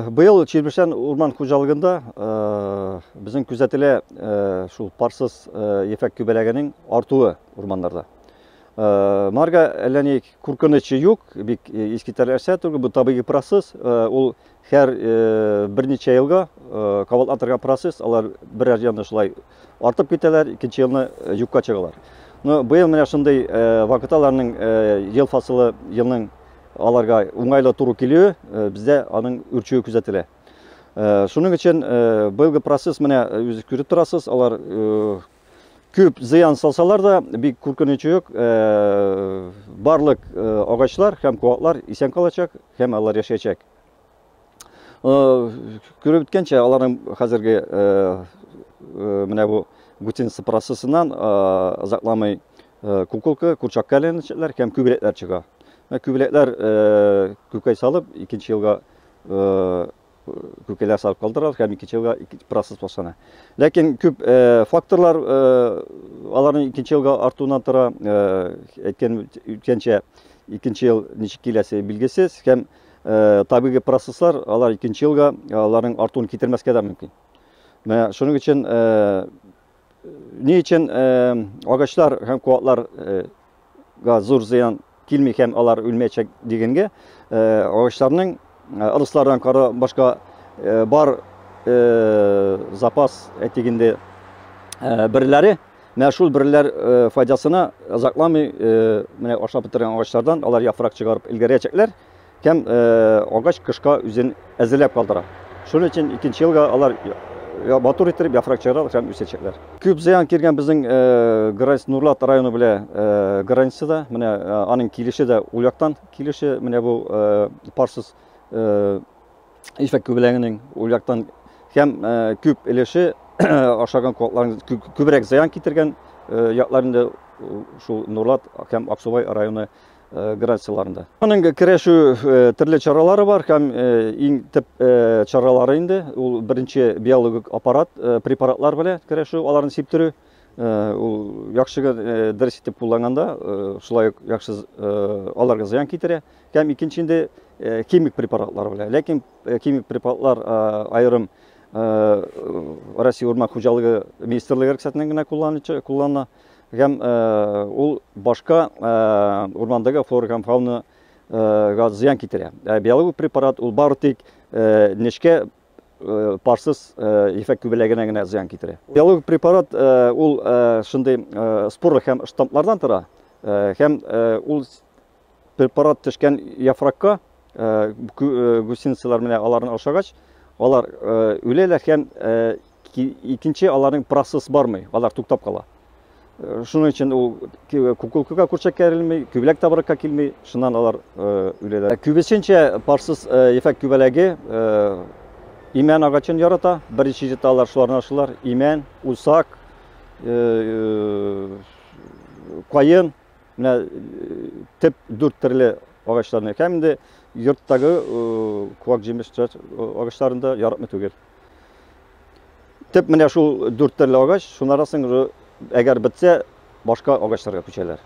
Быйыл Чирмешән урман хуҗалыгында безнең күзәтелә шул парсыз ефәк күбәләгенең артуы урманнарда. Марга әллә ни куркынычы юк, бик искитәрләрсә түгел, бу табигый процесс, ул һәр берничә елга кабатландырган процесс, алар берәр янда шулай артып китәләр, икенче елны юкка чыгалар. Но быел менә шундый вакытларның ел фасылы елның аларга уңайлы туры килүе бездә аның үрчүе күзәтелә. Шуның өчен быелгы процесс менә үзе күреп торасыз, алар күп зыян салсалар да бик куркынычы юк. Барлык агачлар һәм куатлар исән калачак һәм алар яшәячәк. Күреп үткәнчә, аларның хәзерге менә бу гутинс процессыннан озакламый куколка, курчакка әйләнәчәкләр һәм күбәләкләр чыга. Күбәләкләр күкәй салып, икенче елга күкәйләр салып калдыралар һәм икенче елга процесс башлана. Ләкин күп факторлар аларның икенче елга артуыннан тора. Әйткәнчә, икенче ел ничек киләсе билгесез һәм табигый процесслар алар икенче елга аларның артуын китермәскә дә мөмкин. Менә шуның өчен ни өчен агачлар һәм куатларга зур зыян килми һәм алар үлмәячәк дигәнгә, агачларның ырыслардан кара башка бар запас әйтегендә берләре, менә шул берләр файдасына озакламый менә ашап бетергән агачлардан алар яфрак чыгарып илгәрәчәкләр һәм агач кышка үзен әзерләп калдыра. Шуның өчен икенче елга алар матур иттереп яфрак чыгаралар һәм үсәчәкләр. Күп зыян килгән безнең Грайс Нурлат районы белән границада, менә аның килеше дә ул яктан килеше, менә бу парсыз ефәк күбәләгенең ул яктан һәм күп өлеше ашаган куатларның күбрәк зыян китергән якларында шул Нурлат һәм Аксубай районы границаларында. Аның көрәшү төрле чаралары бар һәм иң төп чаралары инде ул беренче биологик аппарат, препаратлар белән көрәшү, аларны сиптерү. Ул яхшыга дөрес итеп кулланганда, шулай ук яхшы аларга зыян китерә. Һәм икенчендә химик препаратлар белән. Ләкин химик препаратлар аерым Россия урман хуҗалыгы министрлыгы рөхсәтеннән генә кулланыла. Һәм ул башка урмандагы флора һәм фаунага зыян китерә. Биологик препарат ул бары тик нечкә парсыз ефәк күбәләгенә генә зыян китерә. Биологик препарат ул шундый спорлы һәм штамплардан тора. Һәм ул препарат төшкән яфракка гусеницалар менә аларны ашагач, алар үләләр һәм икенче аларның процесс бармый, алар туктап кала. Шуның өчен ул куколкага күрчәккә әверелми, күбәләк табаракка килми, шуннан алар үләләр. Күбесенчә парсыз ефәк күбәләге имән агачын ярата. Беренче җитә алар шуларны ашыйлар. Имән, усак, кайын, менә төп 4 төрле агачларны. Һәм инде йорттагы куак җимеш агачларында яратмый түгел. Төп менә шул 4 төрле агач, шуннан соң әгәр бетсә, башка агачларга күчәләр.